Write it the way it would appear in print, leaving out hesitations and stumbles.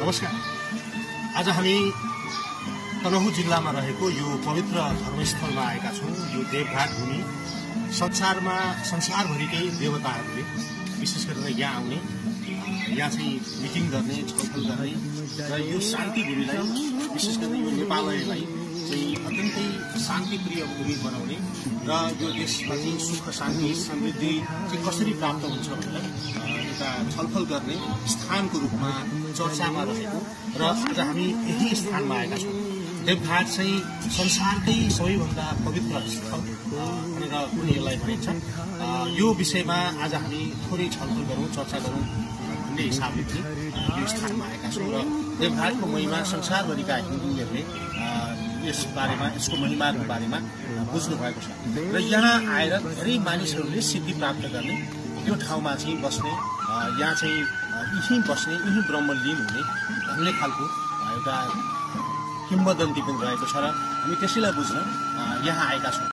नमस्कार। आज हामी तनहुँ जिल्लामा रहेको यो पवित्र धर्मस्थलमा आएका छौँ। यो देवघाट भूमि संसारभरिकै देवताहरूले विशेष गरेर यहाँ आउने, यहाँ चाहिँ मिटिङ गर्ने, छलफल गर्ने र यो शान्ति भूमिलाई विशेष गरेर यो नेपाललाई चाहिँ अत्यन्तै शान्तिप्रिय भूमि बनाउने र यो देशमा चाहिँ सुख शान्ति समृद्धि चाहिँ कसरी प्राप्त हुन्छ भनेर एउटा छलफल गर्ने स्थानको रूपमा चर्चामा रहेको र आज हामी यही स्थानमा आएका छौँ। देवघाट चाहिँ संसारकै सबैभन्दा पवित्र स्थल भनेर पनि यसलाई भनिन्छ। यो विषयमा आज हामी थोरै छलफल गरौँ, चर्चा गरौँ भन्ने हिसाबले पनि यो स्थानमा आएका छौँ र देवघाटको महिमा संसारभरिका हिन्दूहरूले यसको महिमाको बारेमा बुझ्नु भएको छ र यहाँ आएर धेरै मानिसहरूले सिद्धि प्राप्त गर्ने, यो ठाउँमा चाहिँ बस्ने, यहाँ चाहिँ यहीँ बस्ने, यहीँ ब्रह्मलीन हुने भन्ने खालको एउटा किम्वदन्ती पनि रहेको छ र हामी त्यसैलाई बुझ्न यहाँ आएका छौँ।